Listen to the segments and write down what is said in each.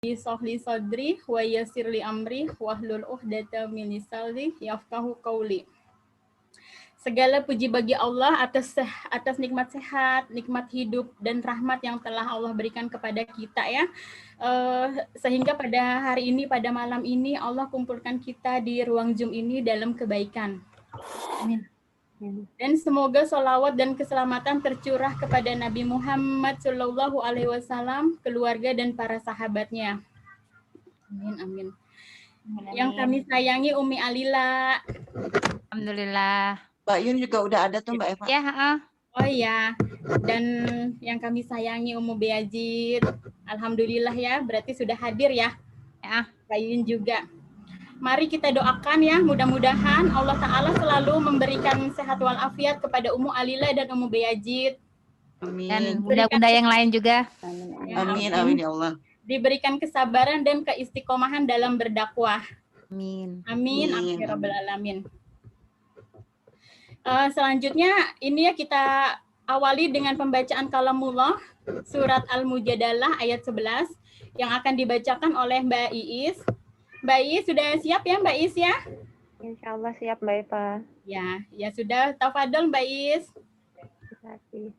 Sahli sadri wa yassir li amri wahlul 'uqdatam min lisani yafqahu qawli. Segala puji bagi Allah atas nikmat sehat, nikmat hidup dan rahmat yang telah Allah berikan kepada kita ya. Sehingga pada hari ini, pada malam ini Allah kumpulkan kita di ruang Zoom ini dalam kebaikan. Amin. Dan semoga sholawat dan keselamatan tercurah kepada Nabi Muhammad SAW, keluarga dan para sahabatnya. Amin, amin. Yang kami sayangi Umi Alila. Alhamdulillah. Mbak Yun juga udah ada tuh Mbak Eva. Ya, Oh iya. Dan yang kami sayangi Umu Beazid. Alhamdulillah ya, berarti sudah hadir ya. Ya. Mbak Yun juga. Mari kita doakan ya, mudah-mudahan Allah Ta'ala selalu memberikan sehat walafiat kepada Umu Alila dan Umu Beazid. Amin. Dan bunda-bunda yang lain juga. Amin, amin ya Allah. Diberikan kesabaran dan keistiqomahan dalam berdakwah. Amin. Amin. Amin. Ya Rabbal Alamin. Selanjutnya ini ya kita awali dengan pembacaan kalamullah surat Al-Mujadalah ayat 11 yang akan dibacakan oleh Mbak Iis. Mbak Iis sudah siap ya Mbak Iis ya? Insya Allah siap Mbak Eva. Ya sudah. Tafadhol Mbak Iis. Terima kasih.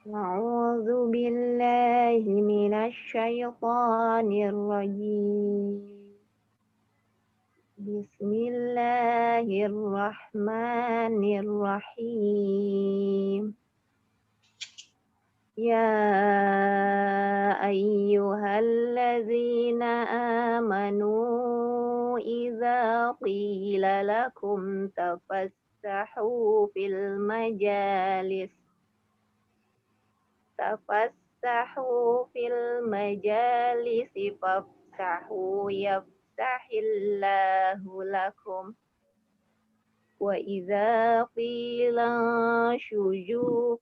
A'udzu billahi minasy syaithanir rajim. Bismillahirrahmanirrahim. Ya ayyuhalladzina amanu idza qila lakum tafassahu fil majalis fafsahu yafsahillahu lakum. Wa idza qila shuzu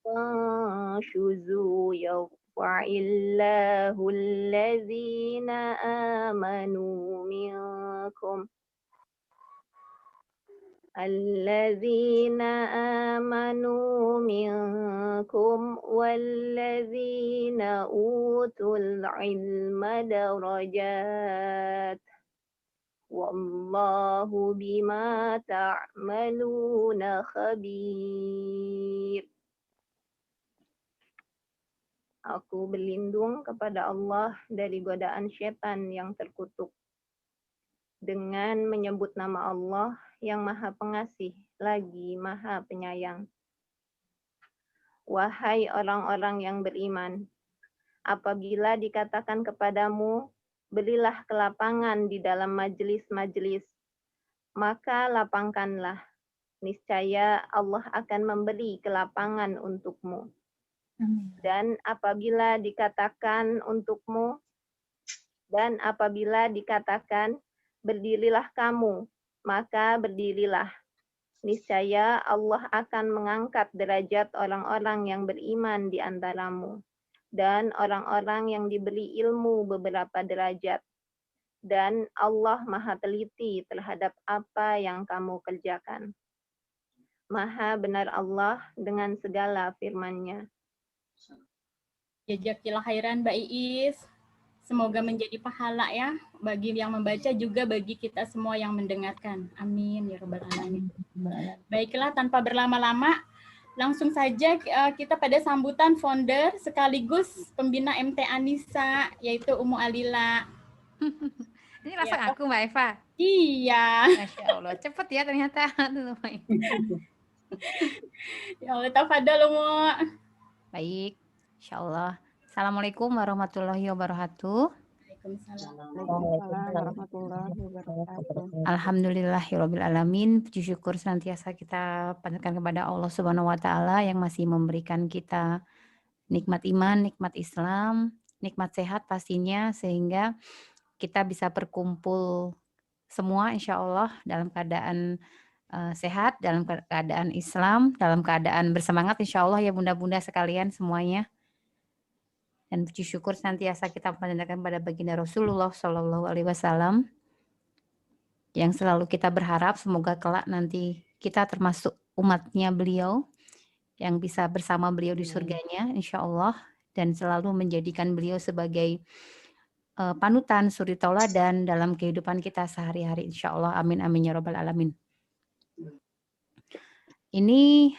yarfa'illahu alladzina amanu minkum walladzina utul ilma darajat. Wallahu bima ta'maluna khabir. Aku berlindung kepada Allah dari godaan syaitan yang terkutuk dengan menyebut nama Allah yang Maha Pengasih lagi Maha Penyayang. Wahai orang-orang yang beriman, apabila dikatakan kepadamu, berilah kelapangan di dalam majelis-majelis, maka lapangkanlah. Niscaya Allah akan memberi kelapangan untukmu. Dan apabila dikatakan berdirilah kamu, maka berdirilah. Niscaya Allah akan mengangkat derajat orang-orang yang beriman di antaramu dan orang-orang yang diberi ilmu beberapa derajat. Dan Allah Maha teliti terhadap apa yang kamu kerjakan. Maha benar Allah dengan segala firman-Nya. Jazakallahu khairan Mbak Iis. Semoga menjadi pahala ya bagi yang membaca juga bagi kita semua yang mendengarkan. Amin ya rabbal alamin. Baiklah, tanpa berlama-lama langsung saja kita pada sambutan founder sekaligus pembina MT Anissa yaitu Umu Alila. Ini langsung aku Mbak Eva. Iya. Masya Allah, cepet ya ternyata. Ya Allah, tafadhol Umu. Baik, insya Allah. Assalamualaikum warahmatullahi wabarakatuh. Alhamdulillahirabbil alamin. Puji syukur senantiasa kita panjatkan kepada Allah Subhanahu wa taala yang masih memberikan kita nikmat iman, nikmat Islam, nikmat sehat pastinya sehingga kita bisa berkumpul semua insya Allah dalam keadaan sehat, dalam keadaan Islam, dalam keadaan bersemangat insya Allah ya bunda-bunda sekalian semuanya. Dan puji syukur senantiasa kita panjatkan pada baginda Rasulullah Shallallahu Alaihi Wasallam yang selalu kita berharap semoga kelak nanti kita termasuk umatnya beliau yang bisa bersama beliau di surganya insya Allah dan selalu menjadikan beliau sebagai panutan, suri tauladan dalam kehidupan kita sehari-hari, insya Allah. Amin amin ya robbal alamin. Ini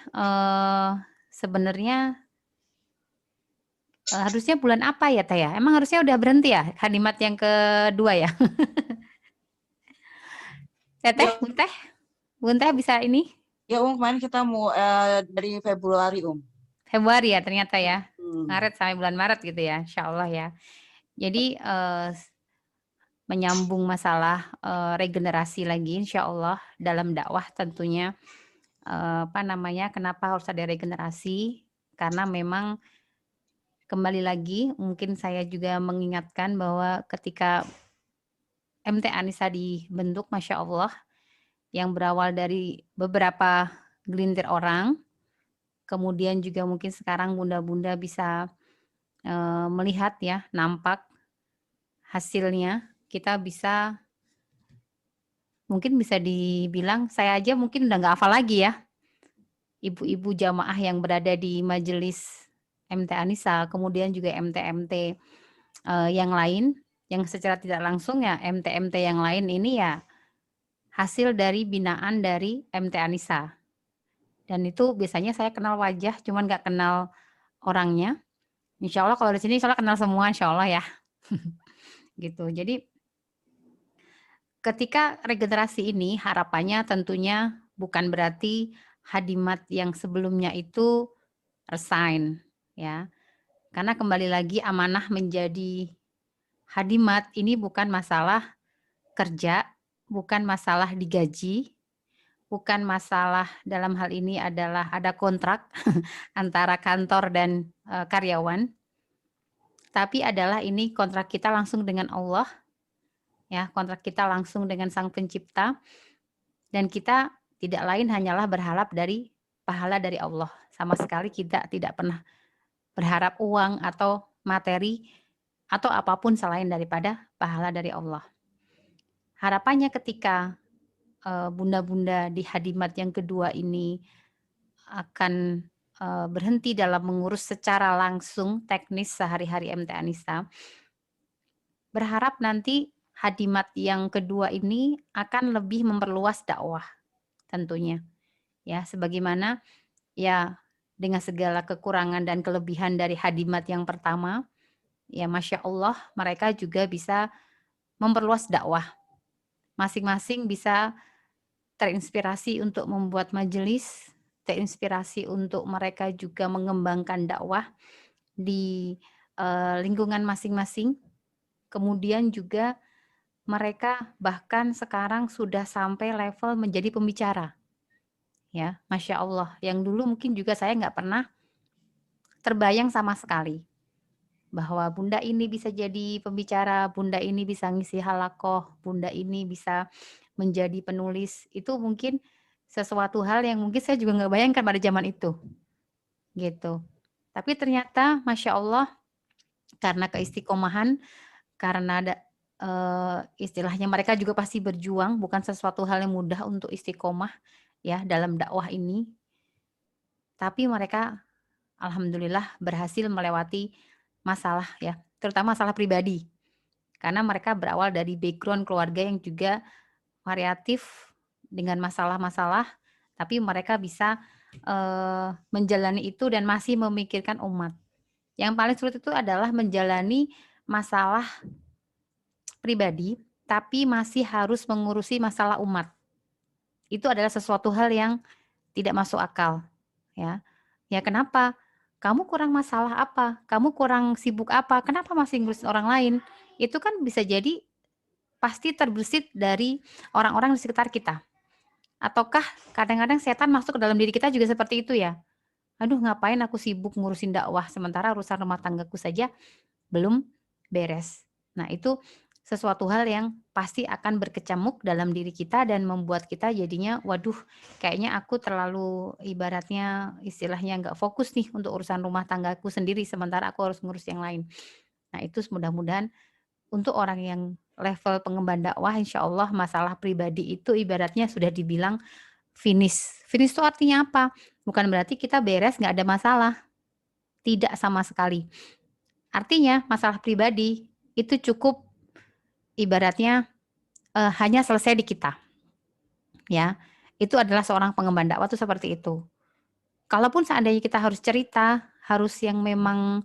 sebenarnya harusnya bulan apa ya Teh ya? Emang harusnya udah berhenti ya hadimat yang kedua ya? Ya Teh, Bun Teh bisa ini? Ya kemarin kita mau dari Februari Februari ya ternyata ya. Hmm. Maret sampai bulan Maret gitu ya, insya Allah ya. Jadi menyambung masalah regenerasi lagi, insya Allah dalam dakwah tentunya. Kenapa harus ada regenerasi? Karena memang kembali lagi, mungkin saya juga mengingatkan bahwa ketika MT Anissa dibentuk, Masya Allah, yang berawal dari beberapa gelintir orang, kemudian juga mungkin sekarang bunda-bunda bisa melihat ya, nampak hasilnya, kita bisa, mungkin bisa dibilang, saya aja mungkin udah nggak hafal lagi ya, ibu-ibu jamaah yang berada di majelis MT Anissa, kemudian juga MT-MT yang lain, yang secara tidak langsung ya MT-MT yang lain ini ya hasil dari binaan dari MT Anissa. Dan itu biasanya saya kenal wajah, cuman nggak kenal orangnya. Insya Allah kalau di sini insya Allah kenal semua, insya Allah ya. Gitu. Jadi ketika regenerasi ini harapannya tentunya bukan berarti hadimat yang sebelumnya itu resign ya. Karena kembali lagi amanah menjadi hadimat ini bukan masalah kerja, bukan masalah digaji, bukan masalah dalam hal ini adalah ada kontrak antara kantor dan karyawan, tapi adalah ini kontrak kita langsung dengan Allah, ya kontrak kita langsung dengan Sang Pencipta, dan kita tidak lain hanyalah berharap dari pahala dari Allah. Sama sekali kita tidak pernah berharap uang atau materi atau apapun selain daripada pahala dari Allah. Harapannya ketika bunda-bunda di hadimat yang kedua ini akan berhenti dalam mengurus secara langsung teknis sehari-hari MT Anissa, berharap nanti hadimat yang kedua ini akan lebih memperluas dakwah tentunya. Ya, sebagaimana ya dengan segala kekurangan dan kelebihan dari hadimat yang pertama, ya Masya Allah mereka juga bisa memperluas dakwah. Masing-masing bisa terinspirasi untuk membuat majelis, terinspirasi untuk mereka juga mengembangkan dakwah di lingkungan masing-masing. Kemudian juga mereka bahkan sekarang sudah sampai level menjadi pembicara. Ya, Masya Allah. Yang dulu mungkin juga saya nggak pernah terbayang sama sekali bahwa bunda ini bisa jadi pembicara, bunda ini bisa ngisi halakoh, bunda ini bisa menjadi penulis. Itu mungkin sesuatu hal yang mungkin saya juga nggak bayangkan pada zaman itu. Gitu. Tapi ternyata Masya Allah karena keistiqomahan, karena ada istilahnya mereka juga pasti berjuang, bukan sesuatu hal yang mudah untuk istiqomah ya dalam dakwah ini. Tapi mereka alhamdulillah berhasil melewati masalah ya, terutama masalah pribadi. Karena mereka berawal dari background keluarga yang juga variatif dengan masalah-masalah, tapi mereka bisa menjalani itu dan masih memikirkan umat. Yang paling sulit itu adalah menjalani masalah pribadi, tapi masih harus mengurusi masalah umat. Itu adalah sesuatu hal yang tidak masuk akal. Ya, ya kenapa? Kamu kurang masalah apa? Kamu kurang sibuk apa? Kenapa masih ngurusin orang lain? Itu kan bisa jadi pasti terbesit dari orang-orang di sekitar kita. Ataukah kadang-kadang setan masuk ke dalam diri kita juga seperti itu ya? Aduh ngapain aku sibuk ngurusin dakwah sementara urusan rumah tanggaku saja belum beres. Nah itu sesuatu hal yang pasti akan berkecamuk dalam diri kita dan membuat kita jadinya waduh kayaknya aku terlalu ibaratnya istilahnya nggak fokus nih untuk urusan rumah tanggaku sendiri sementara aku harus ngurus yang lain. Nah itu mudah-mudahan untuk orang yang level pengemban dakwah insya Allah masalah pribadi itu ibaratnya sudah dibilang finish. Finish itu artinya apa? Bukan berarti kita beres nggak ada masalah. Tidak sama sekali. Artinya masalah pribadi itu cukup ibaratnya hanya selesai di kita. Ya, itu adalah seorang pengemban dakwah itu seperti itu. Kalaupun seandainya kita harus cerita, harus yang memang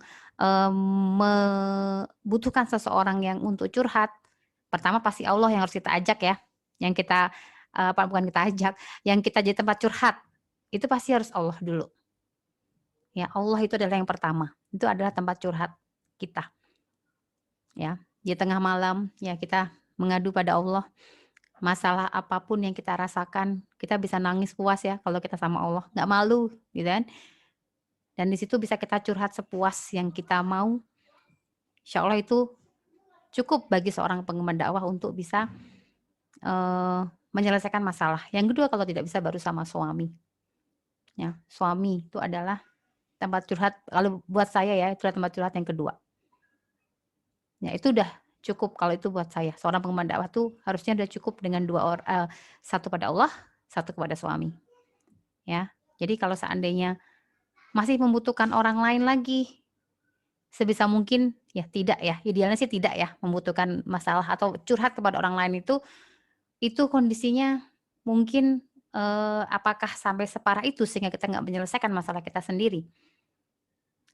membutuhkan seseorang yang untuk curhat, pertama pasti Allah yang harus kita ajak ya, yang kita bukan kita ajak, yang kita jadi tempat curhat, itu pasti harus Allah dulu. Ya, Allah itu adalah yang pertama, itu adalah tempat curhat kita. Ya, di tengah malam ya kita mengadu pada Allah. Masalah apapun yang kita rasakan, kita bisa nangis puas ya kalau kita sama Allah, nggak malu, gitu kan? Dan di situ bisa kita curhat sepuas yang kita mau. Insya Allah itu cukup bagi seorang pengemban dakwah untuk bisa menyelesaikan masalah. Yang kedua kalau tidak bisa baru sama suami. Ya, suami itu adalah tempat curhat. Kalau buat saya ya itu adalah tempat curhat yang kedua. Ya itu udah cukup kalau itu buat saya. Seorang pengemban dakwah tuh harusnya udah cukup dengan satu pada Allah, satu kepada suami. Ya, jadi kalau seandainya masih membutuhkan orang lain lagi, sebisa mungkin ya tidak ya, idealnya sih tidak ya membutuhkan masalah atau curhat kepada orang lain itu kondisinya mungkin apakah sampai separah itu sehingga kita nggak menyelesaikan masalah kita sendiri.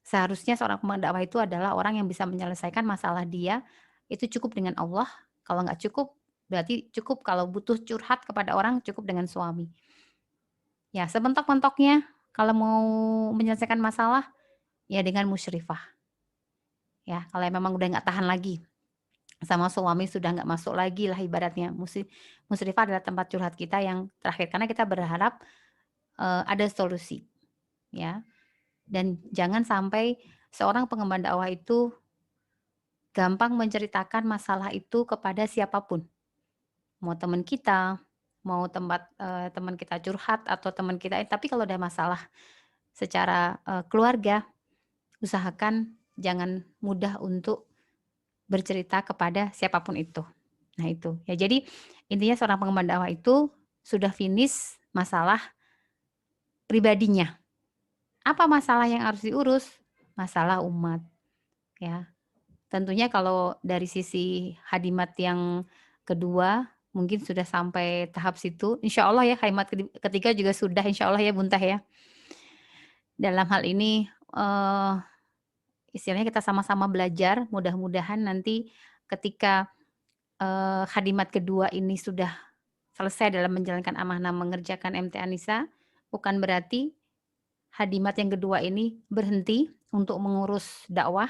Seharusnya seorang pengemban dakwah itu adalah orang yang bisa menyelesaikan masalah dia, itu cukup dengan Allah. Kalau nggak cukup, berarti cukup kalau butuh curhat kepada orang, cukup dengan suami. Ya, sebentok-mentoknya kalau mau menyelesaikan masalah, ya dengan musyrifah. Ya, kalau memang udah nggak tahan lagi, sama suami sudah nggak masuk lagi lah ibaratnya. Musyrifah adalah tempat curhat kita yang terakhir, karena kita berharap ada solusi. Ya. Dan jangan sampai seorang pengemban dakwah itu gampang menceritakan masalah itu kepada siapapun. Mau teman kita, mau teman kita curhat atau teman kita, tapi kalau ada masalah secara keluarga, usahakan jangan mudah untuk bercerita kepada siapapun itu. Nah itu, ya jadi intinya seorang pengemban dakwah itu sudah finish masalah pribadinya. Apa masalah yang harus diurus? Masalah umat. Ya, tentunya kalau dari sisi hadimat yang kedua mungkin sudah sampai tahap situ. Insya Allah ya hadimat ketiga juga sudah insya Allah ya Buntah ya. Dalam hal ini istilahnya kita sama-sama belajar. Mudah-mudahan nanti ketika hadimat kedua ini sudah selesai dalam menjalankan amanah mengerjakan MT Anissa, bukan berarti hadimat yang kedua ini berhenti untuk mengurus dakwah,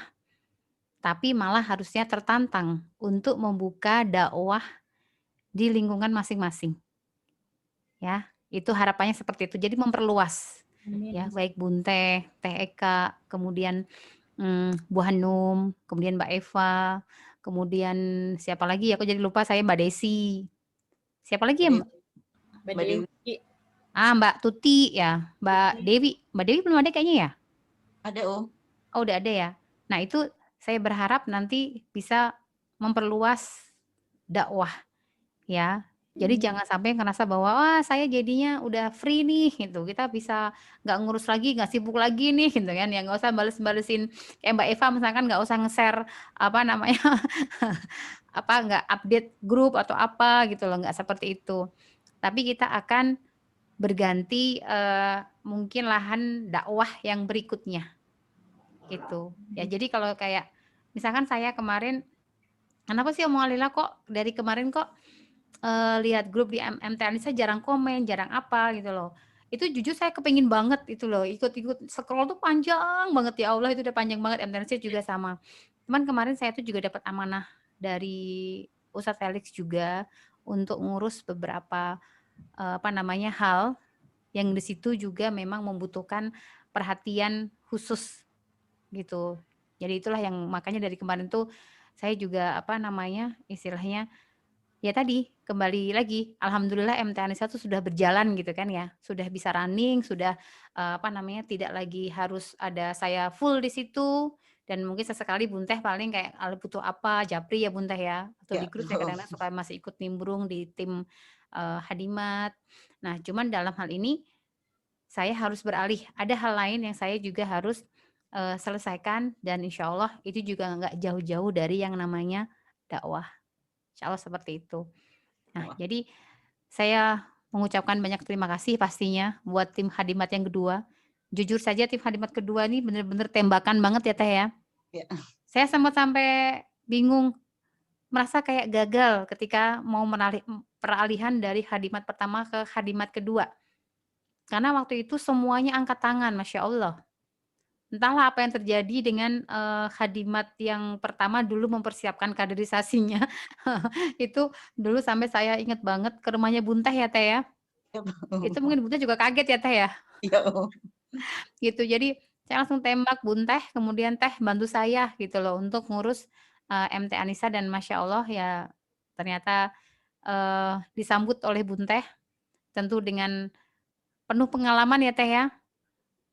tapi malah harusnya tertantang untuk membuka dakwah di lingkungan masing-masing. Ya, itu harapannya seperti itu. Jadi memperluas. Amin. Ya, baik Bunte, Teh Eka, kemudian Bu Hanum, kemudian Mbak Eva, kemudian siapa lagi? Aku jadi lupa saya Mbak Desi. Siapa lagi ya? Mbak Dewi. Mbak Tuti ya, Mbak Dewi. Mbak Dewi belum ada kayaknya ya? Ada Om. Oh udah ada ya. Nah itu saya berharap nanti bisa memperluas dakwah ya. Jadi jangan sampai ngerasa bahwa wah saya jadinya udah free nih gitu. Kita bisa nggak ngurus lagi, nggak sibuk lagi nih gitu kan. Ya nggak usah bales-balesin kayak Mbak Eva misalkan nggak usah nge-share apa namanya nggak update grup atau apa gitu loh, nggak seperti itu. Tapi kita akan berganti mungkin lahan dakwah yang berikutnya gitu ya. Jadi kalau kayak misalkan saya kemarin kenapa sih Om Alila kok dari kemarin kok lihat grup di MT Anissa jarang komen, jarang apa gitu loh. Itu jujur saya kepengin banget itu loh, ikut-ikut scroll tuh panjang banget ya Allah, itu udah panjang banget. MT Anissa juga sama. Cuman kemarin saya tuh juga dapat amanah dari Ustadz Felix juga untuk ngurus beberapa hal yang di situ juga memang membutuhkan perhatian khusus gitu. Jadi itulah yang makanya dari kemarin tuh saya juga istilahnya ya tadi kembali lagi alhamdulillah MT Anissa tuh sudah berjalan gitu kan ya. Sudah bisa running, sudah tidak lagi harus ada saya full di situ. Dan mungkin sesekali Bunteh paling kayak butuh apa, Japri ya Bunteh ya. Atau di grup saya kadang-kadang suka masih ikut nimbrung di tim hadimat. Nah, cuman dalam hal ini saya harus beralih. Ada hal lain yang saya juga harus selesaikan, dan insya Allah itu juga nggak jauh-jauh dari yang namanya dakwah. Insya Allah seperti itu. Nah, jadi saya mengucapkan banyak terima kasih pastinya buat tim Hadimat yang kedua. Jujur saja tim Hadimat kedua ini benar-benar tembakan banget ya Teh ya. Ya. Saya sempat sampai bingung, merasa kayak gagal ketika mau peralihan dari Hadimat pertama ke Hadimat kedua. Karena waktu itu semuanya angkat tangan, Masya Allah. Entahlah apa yang terjadi dengan Hadimat yang pertama dulu mempersiapkan kaderisasinya. Itu dulu sampai saya ingat banget ke rumahnya Bunteh ya Teh ya. Itu mungkin Bunteh juga kaget ya Teh ya. Iya. Gitu. Jadi saya langsung tembak Bunteh, kemudian Teh bantu saya gitu loh untuk ngurus MT Anissa, dan Masya Allah ya ternyata disambut oleh Bunteh tentu dengan penuh pengalaman ya Teh ya.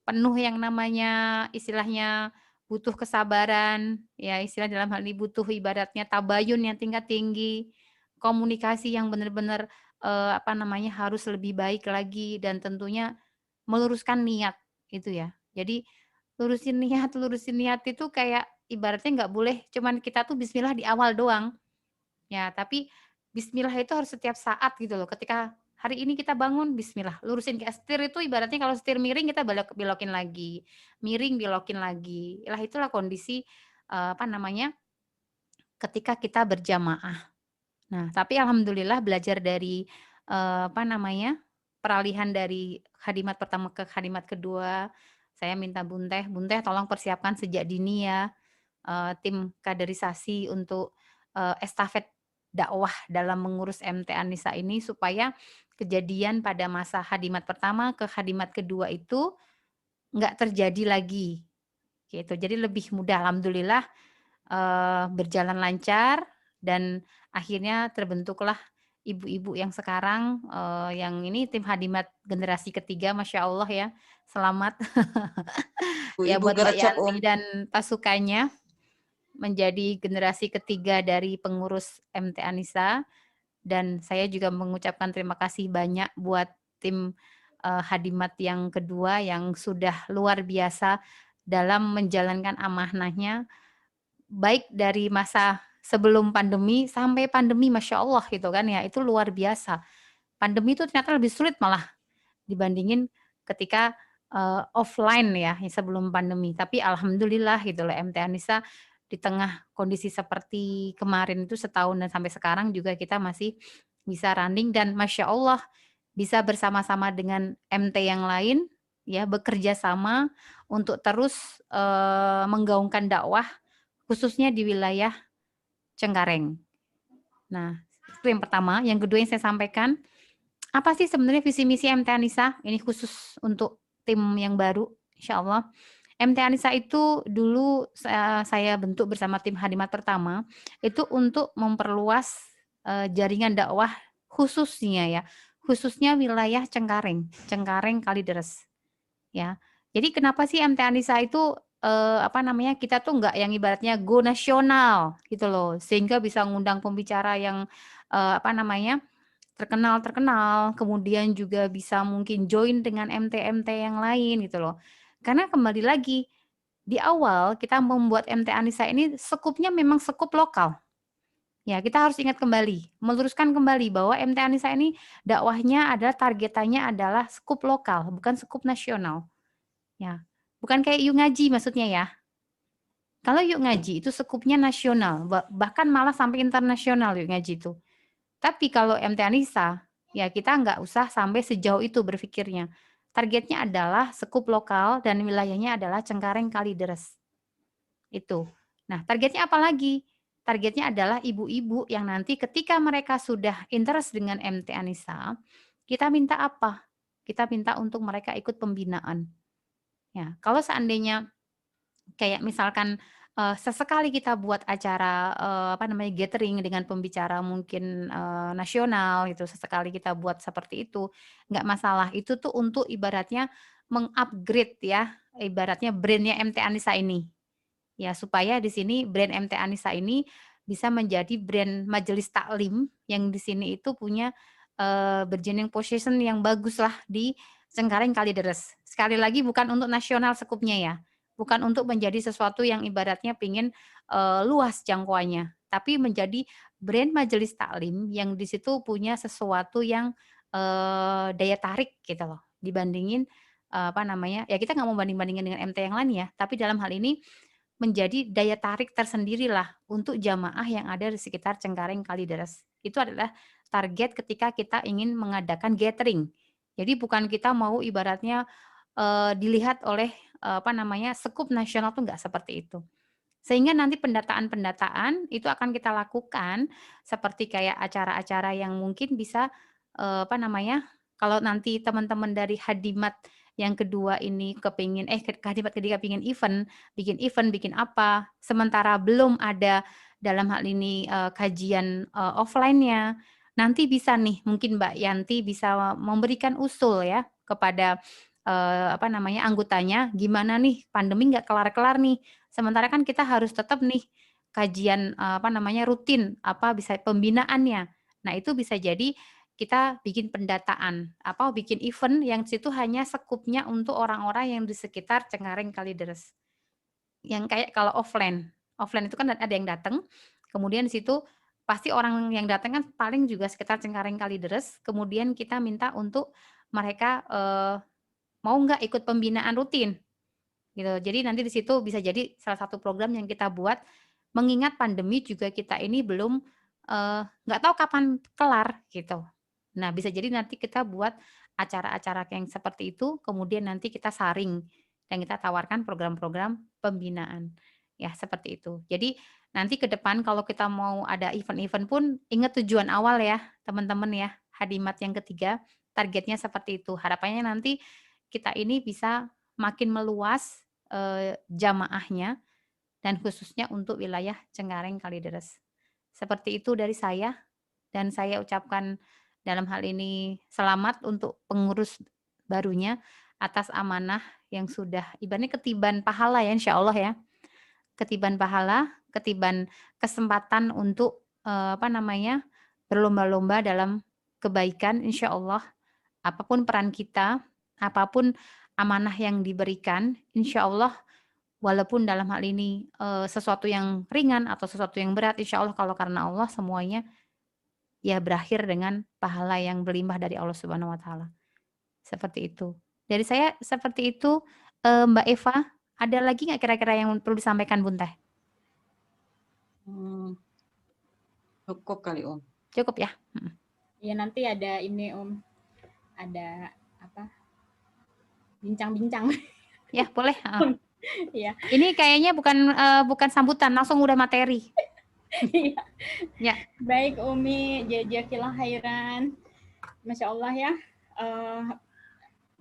Penuh yang namanya istilahnya butuh kesabaran, ya istilah dalam hal ini butuh ibaratnya tabayun yang tingkat tinggi, komunikasi yang benar-benar apa namanya harus lebih baik lagi, dan tentunya meluruskan niat itu ya. Jadi lurusin niat itu kayak ibaratnya nggak boleh cuman kita tuh bismillah di awal doang. Ya, tapi bismillah itu harus setiap saat gitu loh. Ketika hari ini kita bangun bismillah, lurusin kayak setir itu ibaratnya kalau setir miring kita belokin lagi, miring belokin lagi. Lah itulah kondisi apa namanya? Ketika kita berjamaah. Nah, tapi alhamdulillah belajar dari apa namanya? Peralihan dari Hadimat pertama ke Hadimat kedua, saya minta Bunteh tolong persiapkan sejak dini ya tim kaderisasi untuk estafet dakwah dalam mengurus MT Anissa ini, supaya kejadian pada masa Hadimat pertama ke Hadimat kedua itu nggak terjadi lagi gitu. Jadi lebih mudah, alhamdulillah berjalan lancar, dan akhirnya terbentuklah ibu-ibu yang sekarang yang ini tim Hadimat generasi ketiga, Masya Allah ya, selamat ya Ibu buat Mbak gercep Yanti dan pasukannya menjadi generasi ketiga dari pengurus MT Anissa. Dan saya juga mengucapkan terima kasih banyak buat tim Hadimat yang kedua yang sudah luar biasa dalam menjalankan amanahnya, baik dari masa sebelum pandemi sampai pandemi, Masya Allah gitu kan ya, itu luar biasa. Pandemi itu ternyata lebih sulit malah dibandingin ketika offline ya sebelum pandemi. Tapi alhamdulillah gitu loh, MT Anissa di tengah kondisi seperti kemarin itu setahun dan sampai sekarang juga kita masih bisa running, dan Masya Allah bisa bersama-sama dengan MT yang lain ya, bekerja sama untuk terus menggaungkan dakwah khususnya di wilayah Cengkareng. Nah, itu yang pertama. Yang kedua yang saya sampaikan, apa sih sebenarnya visi misi MT Anissa? Ini khusus untuk tim yang baru, insya Allah. MT Anissa itu dulu saya bentuk bersama tim Hadimat pertama, itu untuk memperluas jaringan dakwah khususnya wilayah Cengkareng Kalideres. Ya, jadi kenapa sih MT Anissa itu apa namanya, kita tuh nggak yang ibaratnya go nasional gitu loh, sehingga bisa ngundang pembicara yang apa namanya terkenal, kemudian juga bisa mungkin join dengan MT yang lain gitu loh. Karena kembali lagi di awal kita membuat MT Anissa ini skupnya memang skup lokal. Ya, kita harus ingat kembali, meluruskan kembali bahwa MT Anissa ini dakwahnya adalah targetannya adalah skup lokal, bukan skup nasional. Ya, bukan kayak Yuk Ngaji maksudnya ya. Kalau Yuk Ngaji itu skupnya nasional, bahkan malah sampai internasional Yuk Ngaji itu. Tapi kalau MT Anissa, ya kita nggak usah sampai sejauh itu berpikirnya. Targetnya adalah skup lokal dan wilayahnya adalah Cengkareng Kalideres. Itu. Nah, targetnya apa lagi? Targetnya adalah ibu-ibu yang nanti ketika mereka sudah interest dengan MT Anissa, kita minta apa? Kita minta untuk mereka ikut pembinaan. Ya, kalau seandainya kayak misalkan sesekali kita buat acara apa namanya gathering dengan pembicara mungkin nasional gitu, sesekali kita buat seperti itu, nggak masalah. Itu tuh untuk ibaratnya mengupgrade ya, ibaratnya brandnya MT Anissa ini. Ya, supaya di sini brand MT Anissa ini bisa menjadi brand majelis taklim yang di sini itu punya bargaining position yang bagus lah di Cengkareng Kalideres. Sekali lagi bukan untuk nasional skupnya ya, Bukan untuk menjadi sesuatu yang ibaratnya pingin luas jangkauannya, tapi menjadi brand majelis taklim yang di situ punya sesuatu yang daya tarik gitu loh, dibandingin apa namanya, ya kita nggak mau banding-bandingin dengan MT yang lain ya, tapi dalam hal ini menjadi daya tarik tersendirilah untuk jamaah yang ada di sekitar Cengkareng Kalideres. Itu adalah target ketika kita ingin mengadakan gathering. Jadi bukan kita mau ibaratnya dilihat oleh apa namanya sekup nasional tuh nggak seperti itu. Sehingga nanti pendataan-pendataan itu akan kita lakukan seperti kayak acara-acara yang mungkin bisa apa namanya kalau nanti teman-teman dari Hadimat yang kedua ini kepingin Hadimat ketiga pingin bikin apa, sementara belum ada dalam hal ini kajian offline-nya, nanti bisa nih mungkin Mbak Yanti bisa memberikan usul ya kepada apa namanya anggotanya, gimana nih pandemi nggak kelar-kelar nih, sementara kan kita harus tetap nih kajian apa namanya rutin apa bisa pembinaannya. Nah itu bisa jadi kita bikin pendataan, apa bikin event yang situ hanya sekupnya untuk orang-orang yang di sekitar Cengkareng Kalideres. Yang kayak kalau offline itu kan ada yang datang, kemudian di situ pasti orang yang datang kan paling juga sekitar Cengkareng Kalideres, kemudian kita minta untuk mereka mau nggak ikut pembinaan rutin gitu. Jadi nanti di situ bisa jadi salah satu program yang kita buat, mengingat pandemi juga kita ini belum nggak tahu kapan kelar gitu. Nah, bisa jadi nanti kita buat acara-acara yang seperti itu, kemudian nanti kita saring dan kita tawarkan program-program pembinaan. Ya, seperti itu. Jadi nanti ke depan kalau kita mau ada event-event pun ingat tujuan awal ya, teman-teman ya. Hadimat yang ketiga, targetnya seperti itu. Harapannya nanti kita ini bisa makin meluas jamaahnya dan khususnya untuk wilayah Cengkareng Kalideres. Seperti itu dari saya dan saya ucapkan dalam hal ini selamat untuk pengurus barunya atas amanah yang sudah ibaratnya ketiban pahala ya insya Allah ya. Ketiban pahala, ketiban kesempatan untuk apa namanya berlomba-lomba dalam kebaikan insya Allah. Apapun peran kita, apapun amanah yang diberikan, insya Allah walaupun dalam hal ini sesuatu yang ringan atau sesuatu yang berat, insya Allah kalau karena Allah semuanya ya berakhir dengan pahala yang berlimpah dari Allah Subhanahu wa taala. Seperti itu. Dari saya seperti itu, Mbak Eva, ada lagi nggak kira-kira yang perlu disampaikan Bun Teh? Cukup kali Om. Cukup ya? Ya nanti ada ini Om, ada apa? Bincang-bincang. Ya boleh. Iya. Ini kayaknya bukan sambutan, langsung udah materi. Iya. Ya. Baik Umi, jazakillah khairan. Masya Allah ya.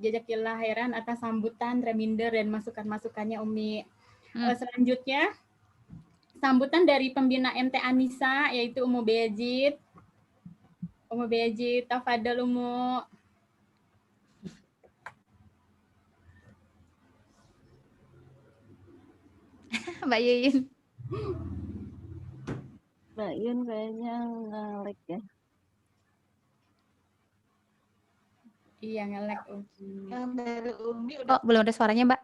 Jazakillah khairan atas sambutan, reminder dan masukan-masukannya Umi. Selanjutnya sambutan dari pembina MT Anissa yaitu Umu Bejid. Umu Bejid, tafadhal Umu. Mbak Yuyun. Mbak Yun kayaknya nge-lag ya. Iya nge-lag. Yang dari Umi udah. Oh, belum ada suaranya Mbak?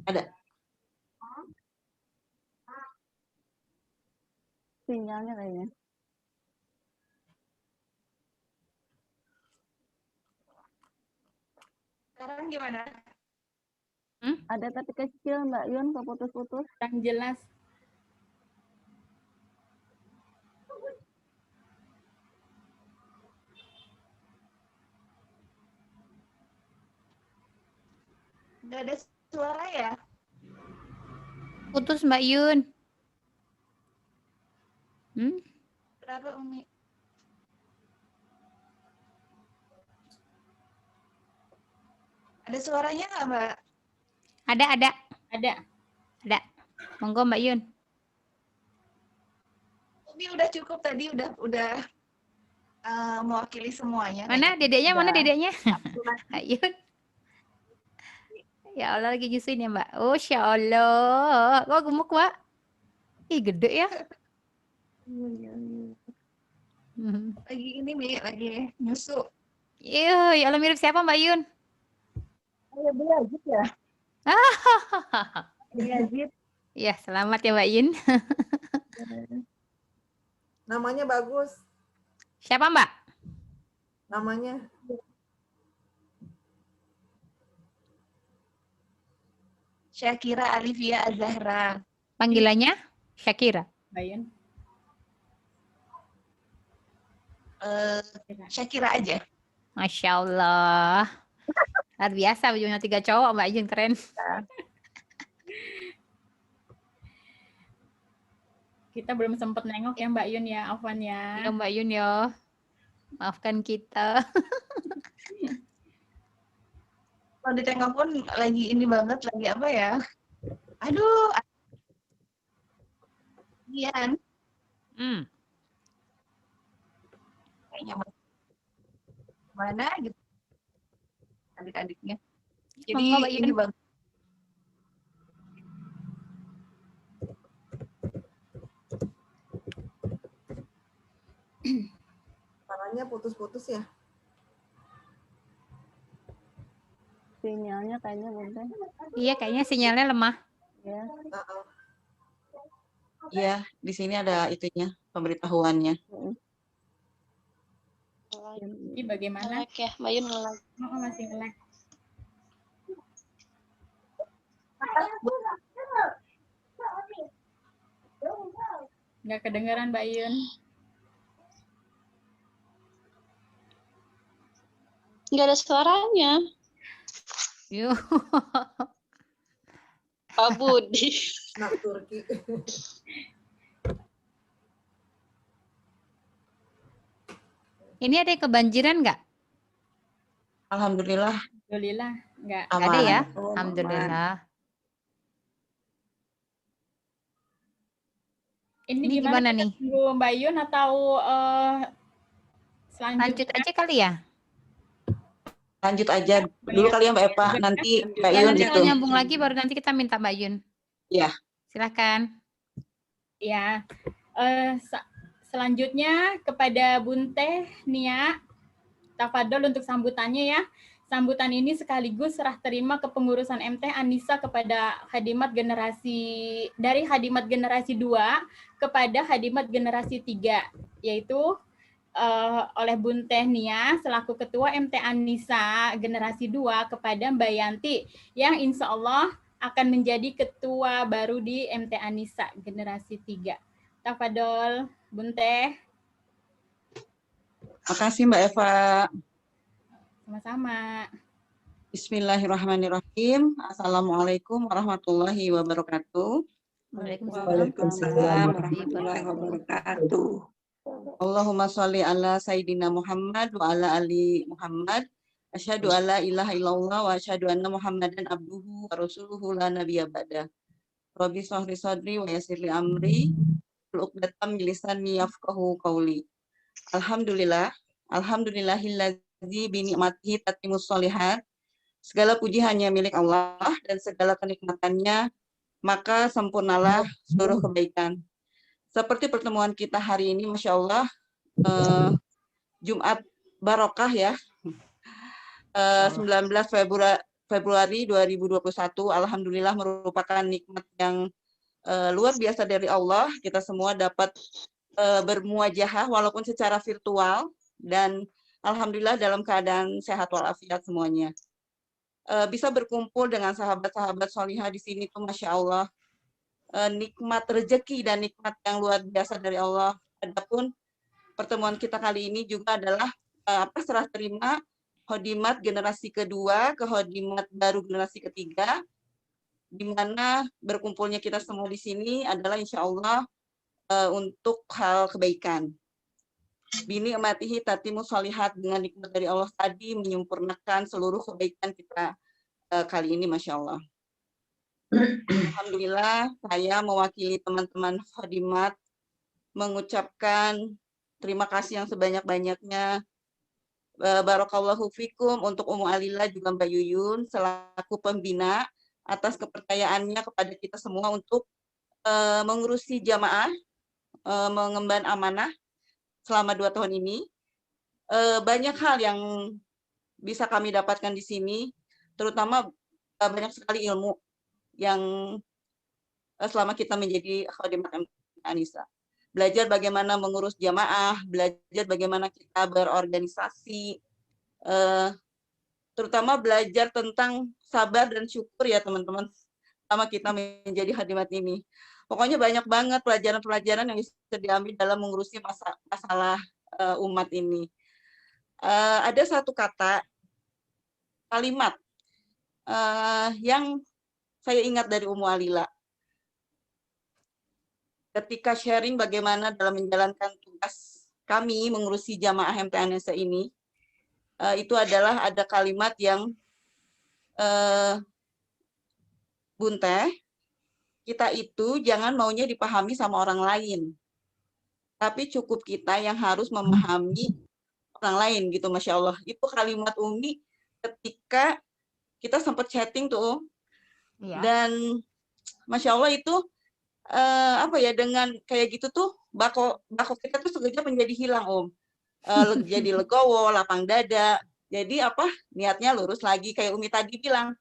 Ada. Sinyalnya kayaknya. Sekarang gimana? Ada tapi kecil Mbak Yun, kok putus-putus. Kurang jelas. Nggak ada suara ya? Putus Mbak Yun. Berapa Umi? Ada suaranya nggak Mbak? Ada. Monggo Mbak Yun. Umi udah cukup tadi, udah mewakili semuanya. Mana dedeknya? Mana dedeknya? Mbak Yun. Ya Allah lagi nyusuin ya Mbak. Oh Insya Allah. Kok gemuk Mbak? Ih gede ya. Lagi ini Mi, lagi nyusu. Iya, ya Allah mirip siapa Mbak Yun? Ayah belajar ya? Yazid. Ya, selamat ya Mbak Yun. Namanya bagus. Siapa Mbak? Namanya. Syakira Alivia Azahra. Panggilannya Syakira. Bayun. Syakira aja. Masya Allah. Luar biasa, punya 3 cowok Mbak Yun, keren. Kita belum sempat nengok ya Mbak Yun ya, Afwan Ya ya. Mbak Yun ya. Maafkan kita. Kalau ditengok pun lagi ini banget, lagi apa ya? Aduh. Ian. Kayaknya mana gitu. Adik-adiknya. Jadi Monggo, Mbak Yun. ini banget. Suaranya putus-putus ya. Sinyalnya kayaknya Bunda. Iya, kayaknya sinyalnya lemah. Ya. Iya, di sini ada itunya, pemberitahuannya. Ini bagaimana? Ya, Mbak Yun nge-lag. Oh, masih nge-lag. Nggak kedengeran Mbak Yun. Nggak ada suaranya. Yuh. Pak Budi. Nak Turki. Ini ada yang kebanjiran nggak? Alhamdulillah Alhamdulillah, nggak. Nggak ada ya? aman. Alhamdulillah. Ini Ini gimana gimana kita nih? tunggu Mbak Yun atau Lanjut selanjutnya? aja kali ya? Lanjut aja dulu kali ya Mbak Eva, nanti Mbak Ya, Yun nanti itu. kalau nyambung lagi baru nanti kita minta Mbak Yun. Iya. Silakan. Ya, selanjutnya kepada Bunte Nia, tafadol untuk sambutannya ya. Sambutan ini sekaligus serah terima kepengurusan MT Anissa kepada Hadimat generasi dari Hadimat generasi 2 kepada Hadimat generasi 3, yaitu oleh Bunte Nia selaku Ketua MT Anissa generasi 2 kepada Mbak Yanti yang insya Allah akan menjadi ketua baru di MT Anissa generasi 3. Tafadol, Bunte. Makasih Mbak Eva. Sama-sama. Bismillahirrahmanirrahim. Assalamualaikum warahmatullahi wabarakatuh. Waalaikumsalam warahmatullahi wabarakatuh. Allahumma sholli ala Sayyidina Muhammad wa ala ali Muhammad. Asyhadu alla ilaha illallah wa asyhadu anna Muhammadan abduhu wa rasuluhu la nabiyya ba'da. Rabbi shrah sadri wa yassir li amri wahlul 'uqdatam min lisani yafqahu qawli. Alhamdulillah, alhamdulillahilladzi bi ni'matihi tatimmus sholihat. Segala puji hanya milik Allah dan segala kenikmatannya maka sempurnalah seluruh kebaikan. Seperti pertemuan kita hari ini, Masya Allah, Jumat Barokah ya, 19 Februari 2021, Alhamdulillah merupakan nikmat yang luar biasa dari Allah. Kita semua dapat bermuajahah walaupun secara virtual dan Alhamdulillah dalam keadaan sehat walafiat semuanya. Bisa berkumpul dengan sahabat-sahabat solihah di sini tuh Masya Allah. Nikmat rezeki dan nikmat yang luar biasa dari Allah. Adapun pertemuan kita kali ini juga adalah serah terima Hodimat generasi kedua ke Hodimat baru generasi ketiga, di mana berkumpulnya kita semua di sini adalah insya Allah untuk hal kebaikan. Bini amatihi tatimu sholihat, dengan nikmat dari Allah tadi menyempurnakan seluruh kebaikan kita kali ini, Masya Allah. Alhamdulillah, saya mewakili teman-teman Hodimat mengucapkan terima kasih yang sebanyak-banyaknya. Barakallahu fikum untuk Ummu Alila juga Mbak Yuyun selaku pembina atas kepercayaannya kepada kita semua untuk mengurusi jamaah, mengemban amanah selama 2 tahun ini. Banyak hal yang bisa kami dapatkan di sini, terutama banyak sekali ilmu yang selama kita menjadi khadimat MT Anissa. Belajar bagaimana mengurus jamaah, belajar bagaimana kita berorganisasi, terutama belajar tentang sabar dan syukur ya teman-teman, selama kita menjadi khadimat ini. Pokoknya banyak banget pelajaran-pelajaran yang bisa diambil dalam mengurusi masalah umat ini. Ada satu kalimat yang saya ingat dari Ummu Alila. Ketika sharing bagaimana dalam menjalankan tugas kami mengurusi jamaah MT Anissa ini, itu adalah ada kalimat yang Bunte, kita itu jangan maunya dipahami sama orang lain, tapi cukup kita yang harus memahami orang lain gitu, Masya Allah. Itu kalimat Umi ketika kita sempat chatting tuh, dan Masya Allah itu dengan kayak gitu tuh bako kita tuh sekejap menjadi hilang jadi legowo, lapang dada. Jadi niatnya lurus lagi kayak Umi tadi bilang,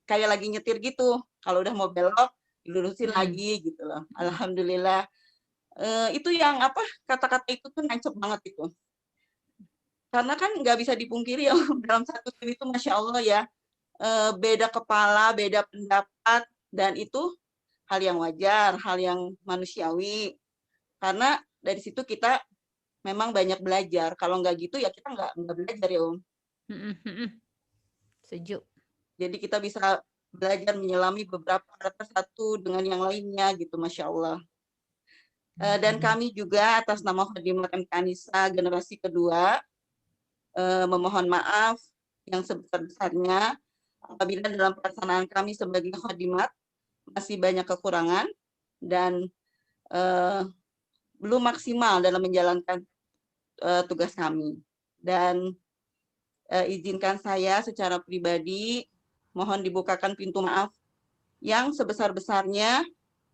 kayak lagi nyetir gitu. Kalau udah mau belok dilurusin lagi gitu loh. Alhamdulillah. Itu yang kata-kata itu tuh nancep banget itu. Karena kan nggak bisa dipungkiri ya dalam satu tim itu Masya Allah ya, beda kepala, beda pendapat, dan itu hal yang wajar, hal yang manusiawi. Karena dari situ kita memang banyak belajar. Kalau nggak gitu ya kita nggak belajar ya Setuju. Jadi kita bisa belajar menyelami beberapa kata satu dengan yang lainnya gitu, Masya Allah. Dan kami juga atas nama Khadimat MT Anissa generasi kedua memohon maaf yang sebesar-besarnya apabila dalam pelaksanaan kami sebagai khadimat masih banyak kekurangan dan belum maksimal dalam menjalankan tugas kami. Dan izinkan saya secara pribadi mohon dibukakan pintu maaf yang sebesar-besarnya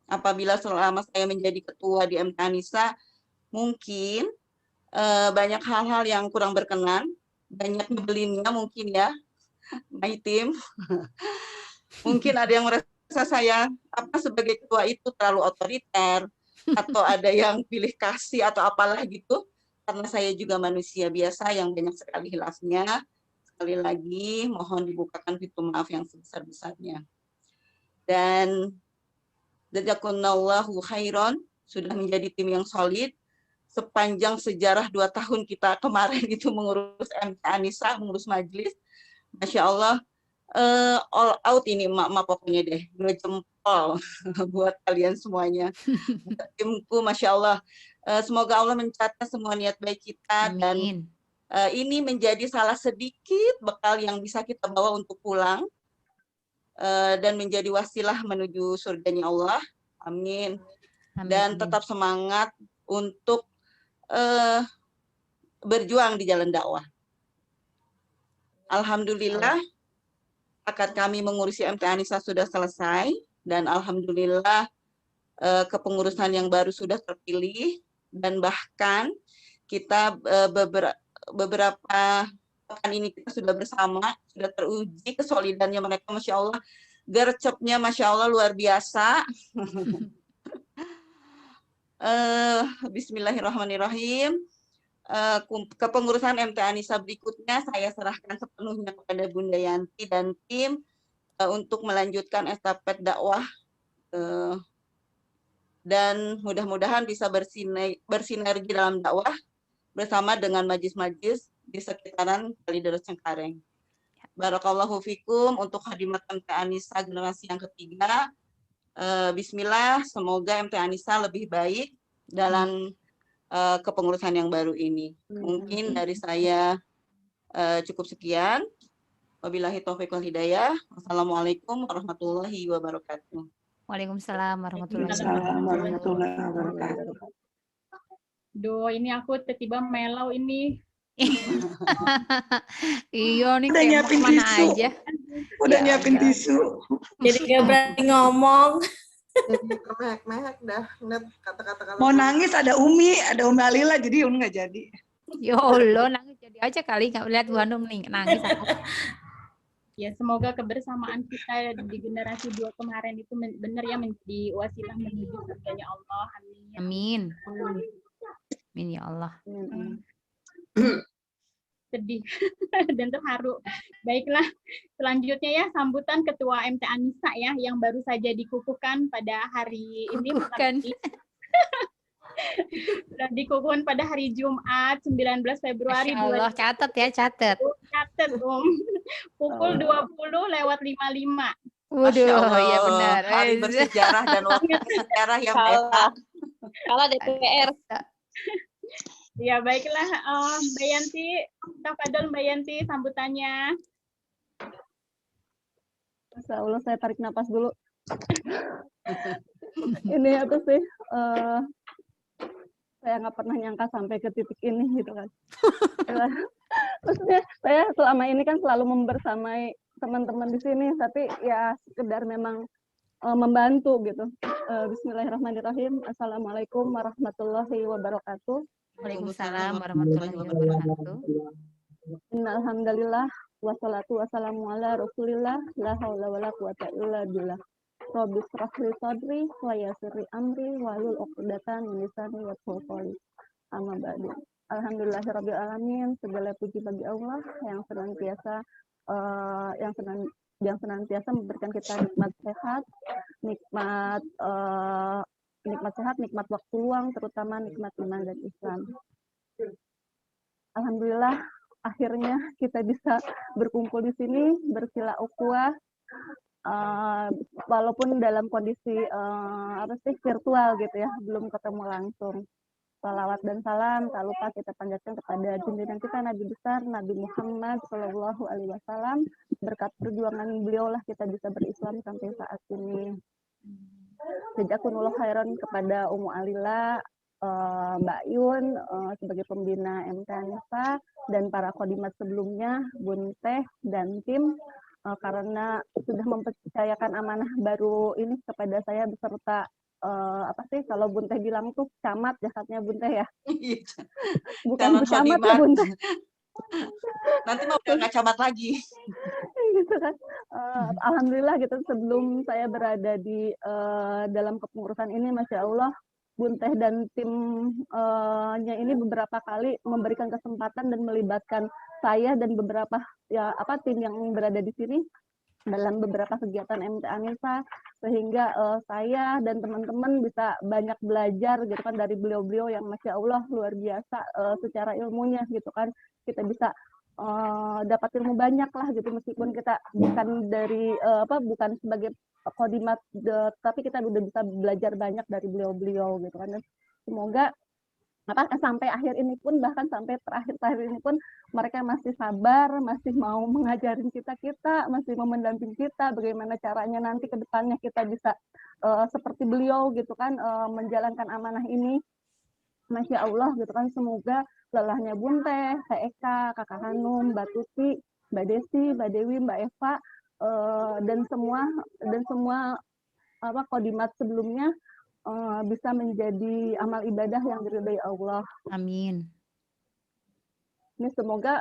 apabila selama saya menjadi ketua di MT Anissa mungkin banyak hal-hal yang kurang berkenan, banyak nyebelinnya mungkin ya, my team. Mungkin ada yang merasa saya sebagai ketua itu terlalu otoriter, atau ada yang pilih kasih atau apalah gitu, karena saya juga manusia biasa yang banyak sekali hilafnya. Sekali lagi mohon dibukakan pintu maaf yang sebesar-besarnya. Dan jazakumullahu khairan, sudah menjadi tim yang solid sepanjang sejarah 2 tahun kita kemarin itu mengurus MT Anissa, mengurus majelis. Masya Allah, all out ini mak pokoknya deh, 2 jempol buat kalian semuanya. Buat timku, Masya Allah. Semoga Allah mencatat semua niat baik kita. Amin. Dan ini menjadi salah sedikit bekal yang bisa kita bawa untuk pulang dan menjadi wasilah menuju surganya Allah. Amin. Dan tetap semangat untuk berjuang di jalan dakwah. Alhamdulillah, akad kami mengurusi MT Anissa sudah selesai, dan alhamdulillah kepengurusan yang baru sudah terpilih, dan bahkan kita beberapa pekan ini kita sudah bersama, sudah teruji kesolidannya mereka, Masya Allah, gercepnya Masya Allah luar biasa. Bismillahirrahmanirrahim. Kepengurusan MT Anissa berikutnya saya serahkan sepenuhnya kepada Bunda Yanti dan tim untuk melanjutkan estafet dakwah, dan mudah-mudahan bisa bersinergi dalam dakwah bersama dengan majlis-majlis di sekitaran Kalideres Cengkareng. Barakallahu fikum untuk khadimat MT Anissa generasi yang ketiga. Bismillah, semoga MT Anissa lebih baik dalam kepengurusan yang baru ini. Mungkin dari saya cukup sekian. Wabillahi taufiq wal hidayah. Wassalamualaikum warahmatullahi wabarakatuh. Waalaikumsalam warahmatullahi wabarakatuh. Duh, ini aku tiba-tiba melau ini. Iya nih, udah nyiapin tisu aja. Udah nyiapin tisu. Jadi gak berani ngomong. Jadi mehek-mehek dah net kata-kata. Mau nangis ada Umi Alila, jadi Umi nggak jadi. Ya Allah, nangis jadi aja kali, nggak lihat Bu Hanum nih nangis aku. Ya, semoga kebersamaan kita di generasi 2 kemarin itu benar ya menjadi wasilah menuju surganya Allah. Amin. Amin. Amin ya Allah. Sedih dan terharu. Baiklah, selanjutnya ya sambutan Ketua MT Anissa ya yang baru saja dikukuhkan pada hari ini. Sudah dikukuhkan pada hari Jumat 19 Februari. Masya Allah, catat ya, catat. Catat, pukul 20:55. Waduh, ya benar. Hari bersejarah dan waktu bersejarah yang beda. Kalah DPR. Ya, baiklah, Mbak Yanti, tafadhol Mbak Yanti sambutannya. Masya Allah, saya tarik napas dulu. Ini apa sih? Saya nggak pernah nyangka sampai ke titik ini gitu kan. Maksudnya saya selama ini kan selalu membersamai teman-teman di sini, tapi ya sekedar memang membantu gitu. Bismillahirrahmanirrahim. Assalamualaikum warahmatullahi wabarakatuh. Waalaikumsalam warahmatullahi wabarakatuh. Innalhamdulillah wassalatu wassalamu ala Rasulillah la haula wala quwata illa billah. Rabbi shrah li sadri wa yassir li amri wahlul 'uqdatam min lisani yafqahu qawli. Amma ba'du. Alhamdulillahirabbil alamin, segala puji bagi Allah yang senantiasa memberikan kita nikmat sehat, nikmat sehat, nikmat waktu luang, terutama nikmat iman dan Islam. Alhamdulillah, akhirnya kita bisa berkumpul di sini, bersila ukhuwah, walaupun dalam kondisi virtual gitu ya, belum ketemu langsung. Salawat dan salam tak lupa kita panjatkan kepada junjungan kita Nabi besar Nabi Muhammad Shallallahu Alaihi Wasallam. Berkat perjuangan beliau lah kita bisa berislam sampai saat ini. Jazakumullah khairan kepada Ummu Alila, Mbak Yun sebagai pembina MT Anissa dan para khodimat sebelumnya, Bun Teh dan tim karena sudah mempercayakan amanah baru ini kepada saya beserta kalau Bun Teh bilang tuh camat jasadnya Bun Teh ya. Bukan camat ya Bun Teh. Nanti mau nggak camat lagi. Gitu kan. Alhamdulillah gitu sebelum saya berada di dalam kepengurusan ini, Masya Allah, Bun Teh dan timnya ini beberapa kali memberikan kesempatan dan melibatkan saya dan beberapa tim yang berada di sini dalam beberapa kegiatan MT Anissa, sehingga saya dan teman-teman bisa banyak belajar gitu kan dari beliau-beliau yang Masya Allah luar biasa secara ilmunya gitu kan. Kita bisa dapat ilmu banyak lah gitu, meskipun kita bukan dari bukan sebagai khodimat, tapi kita udah bisa belajar banyak dari beliau-beliau gitu kan. Dan semoga sampai akhir ini pun, bahkan sampai terakhir ini pun mereka masih sabar, masih mau mengajarin kita, masih mau mendamping kita bagaimana caranya nanti ke depannya kita bisa seperti beliau gitu kan, menjalankan amanah ini. Masya Allah gitu kan. Semoga lelahnya Bun Teh, Teh Eka, Kakak Hanum, Mbak Tuti, Mbak Desi, Mbak Dewi, Mbak Eva, dan semua khodimat sebelumnya bisa menjadi amal ibadah yang diridhai Allah. Amin. Ini semoga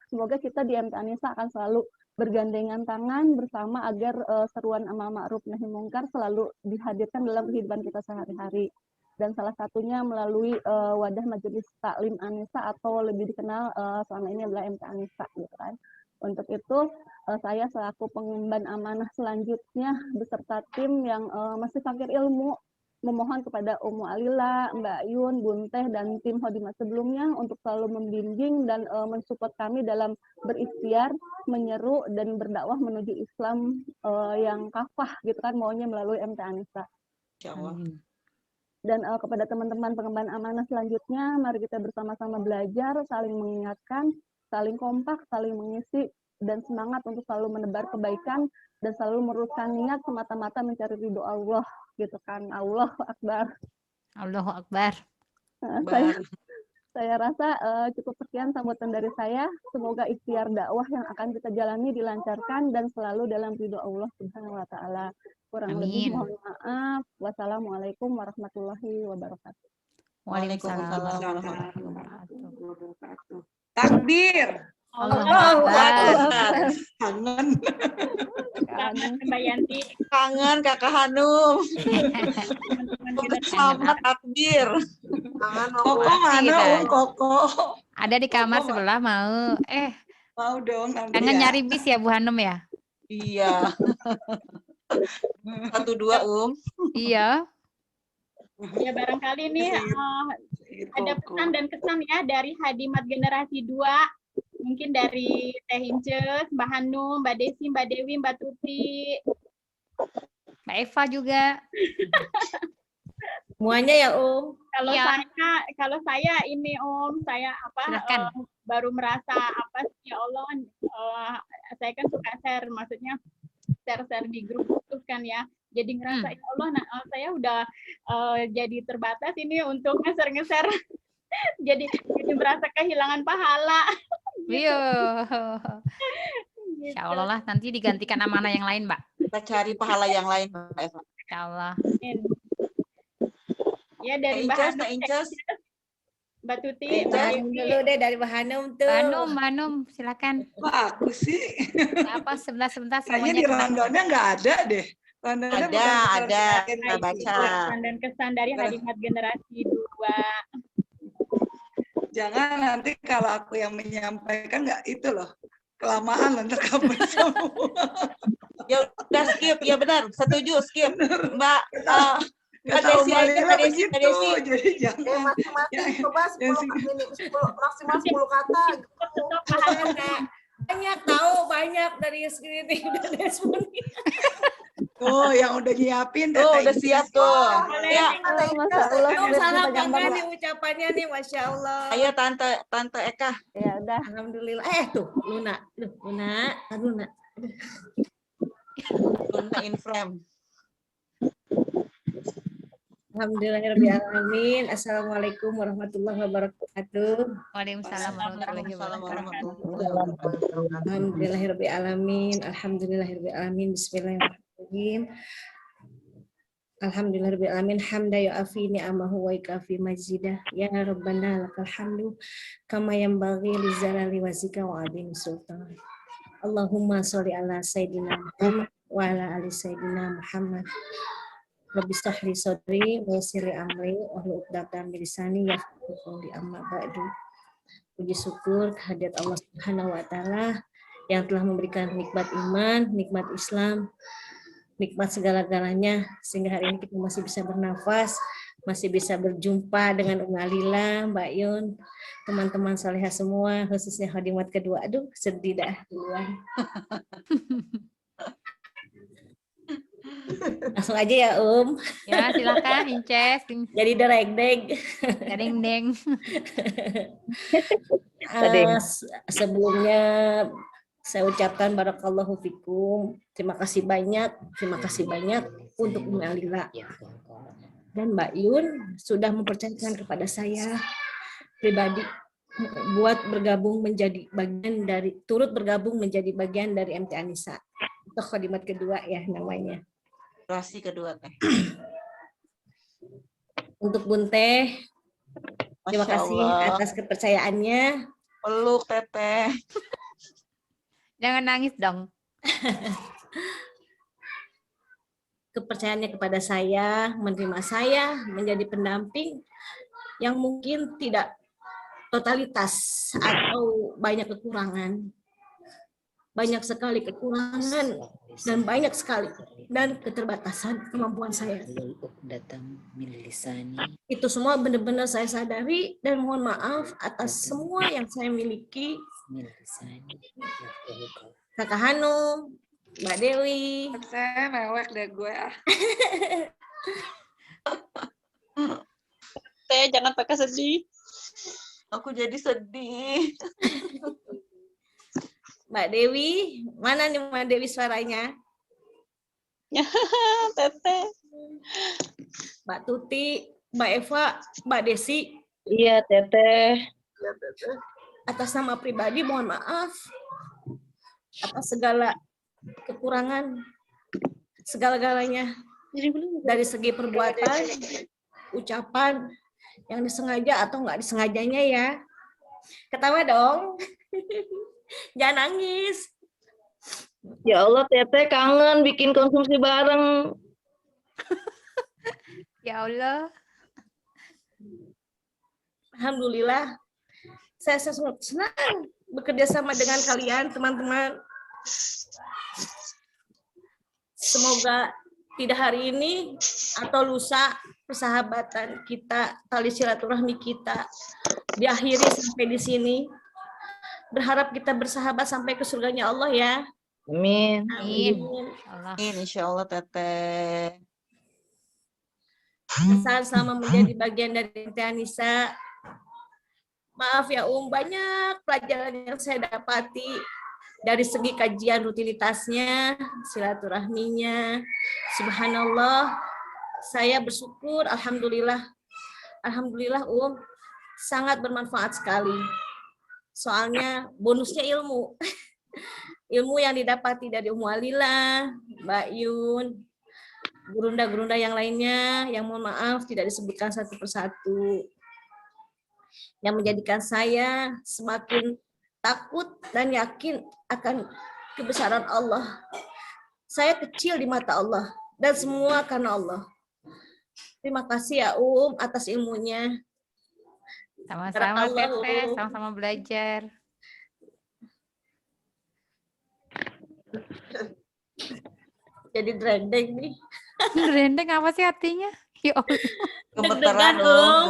semoga kita di MT Anissa akan selalu bergandengan tangan bersama agar seruan amal ma'ruf nahi mungkar selalu dihadirkan dalam kehidupan kita sehari-hari. Dan salah satunya melalui wadah Majelis Taklim Anissa atau lebih dikenal selama ini adalah MT Anissa gitu kan. Untuk itu saya selaku pengemban amanah selanjutnya beserta tim yang masih fakir ilmu memohon kepada Ummu Alila, Mbak Yun, Bun Teh dan tim khodimat sebelumnya untuk selalu membimbing dan mensupport kami dalam berikhtiar, menyeru dan berdakwah menuju Islam yang kafah gitu kan, maunya melalui MT Anissa. Amin. Dan kepada teman-teman pengemban amanah selanjutnya, mari kita bersama-sama belajar, saling mengingatkan, saling kompak, saling mengisi, dan semangat untuk selalu menebar kebaikan, dan selalu meluruskan niat semata-mata mencari ridho Allah, gitu kan. Allahu Akbar. Allahu Akbar. Saya rasa cukup sekian sambutan dari saya. Semoga ikhtiar dakwah yang akan kita jalani dilancarkan dan selalu dalam ridho Allah Subhanahu wa Ta'ala. Kurang lebih mohon maaf. Wassalamualaikum warahmatullahi wabarakatuh. Waalaikumsalam warahmatullahi wabarakatuh. Takbir. Allahu Akbar. Kangen. Mbak Yanti. Kangen Kakak Hanum. Selamat takbir. Kangen Koko Pasti mana kita. Koko? Ada di kamar Koko sebelah mau. mau dong nanti Jangan ya. nyari bis ya Bu Hanum ya? Iya. 1-2 Iya. Ya barangkali nih ada pesan dan kesan ya dari Hadimat Generasi 2. Mungkin dari Teh Inces, Mbak Hanum, Mbak Desi, Mbak Dewi, Mbak Tuti. Mbak Eva juga. Semuanya ya Om. Kalau saya ini Om, saya baru merasa ya Allah, saya kan suka share, maksudnya share di grup itu kan ya. Jadi ngerasa ya Allah, saya udah jadi terbatas ini untuk nge-share. jadi merasa kehilangan pahala. Iya. Insya Allah lah nanti digantikan amanah yang lain, Mbak. Kita cari pahala yang lain, Mbak Eva. Insya Allah. Ya dari Mbak Hanum, Mbak Tuti, Dulu deh dari Mbak Hanum tuh. Mbak Hanum, silakan. Wah, aku sih. Apa sebentar Kayaknya semuanya. di rundown-nya nggak ada deh. Ada. Kita baca. Pesan dan kesan dari Hadimat Generasi 2. Jangan nanti kalau aku yang menyampaikan nggak itu loh. Kelamaan nanti kamu semua. Ya udah skip, ya benar. Setuju, skip. Mbak Desi aja, Mbak Desi. Jadi jangan. Masing-masing coba 10 maksimal 10 kata. Banyak tahu, banyak dari screening dan semuanya. Oh, yang udah nyiapin. Oh, udah siap tuh. Ya. Salah bangga nih ucapannya nih, Masya Allah. Ayo Tante Eka. Ya udah. Alhamdulillah. Tuh, Luna in frame. Alhamdulillahirrahmanirrahim. Assalamualaikum warahmatullahi wabarakatuh. Waalaikumsalam warahmatullahi wabarakatuh. Alhamdulillahirrahmanirrahim. Alhamdulillahirrahmanirrahim. Bismillahirrahmanirrahim. Alhamdulillahirrahmanirrahim. Hamda yu'afi ni'amahu wa yukafi majidah. Ya Rabbana lakal hamdu. Kama yanbaghi li zalali wazika wa adhim sultan. Allahumma sholli ala Sayyidina Muhammad wa ala ali Sayyidina Muhammad. Rabbi shrah sadri wa yassir li amri wahlul 'uqdatam min lisani yafqahu qawli amma ba'du. Puji syukur kehadirat Allah Subhanahu wa taala yang telah memberikan nikmat iman, nikmat Islam, nikmat segala-galanya sehingga hari ini kita masih bisa bernafas, masih bisa berjumpa dengan Alila, Mbak Yun, teman-teman salehah semua, khususnya Hadimat kedua. Aduh, sedih dah duluan. Langsung aja ya Ya silakan Inces. Jadi dereng-deng. Dereng-deng. Sebelumnya saya ucapkan barakallahu fikum. Terima kasih banyak untuk Mbak Lila dan Mbak Yun sudah mempercayakan kepada saya pribadi buat turut bergabung menjadi bagian dari MT Anissa. Untuk Hadimat kedua ya namanya. Generasi kedua Teh. Untuk Bun Teh, terima kasih atas kepercayaannya. Peluk Teteh. Jangan nangis dong. Kepercayaannya kepada saya, menerima saya menjadi pendamping yang mungkin tidak totalitas atau banyak kekurangan. Banyak sekali kekurangan dan banyak sekali dan keterbatasan kemampuan saya. Itu semua benar-benar saya sadari dan mohon maaf atas semua yang saya miliki. Kakak Hanum, Mbak Dewi. Saya mewek deh gue Teh jangan pakai sedih. Aku jadi sedih. Mbak Dewi, mana nih Mbak Dewi suaranya? Teteh. Mbak Tuti, Mbak Eva, Mbak Desi. Iya, Teteh. Atas nama pribadi mohon maaf atas segala kekurangan, segala-galanya dari segi perbuatan, ucapan yang disengaja atau nggak disengajanya ya. Ketawa dong. Jangan nangis. Ya Allah, Teteh kangen bikin konsumsi bareng. Ya Allah. Alhamdulillah, saya sangat senang bekerja sama dengan kalian, teman-teman. Semoga tidak hari ini atau lusa persahabatan kita, tali silaturahmi kita diakhiri sampai di sini. Berharap kita bersahabat sampai ke surganya Allah ya. Amin. Amin. Allah. Insya Allah Teteh. Saat selama menjadi bagian dari Teh Anissa, maaf ya banyak pelajaran yang saya dapati dari segi kajian rutinitasnya, silaturahminya. Subhanallah, saya bersyukur, alhamdulillah sangat bermanfaat sekali. Soalnya bonusnya ilmu. Ilmu yang didapati dari Alila, Mbak Yun, gurunda-gurunda yang lainnya, yang mohon maaf tidak disebutkan satu persatu, yang menjadikan saya semakin takut dan yakin akan kebesaran Allah. Saya kecil di mata Allah dan semua karena Allah. Terima kasih ya atas ilmunya. Sama-sama Teteh, sama-sama belajar. Jadi drendeng nih. Drendeng apa sih artinya? Ya Allah. Gemeteran,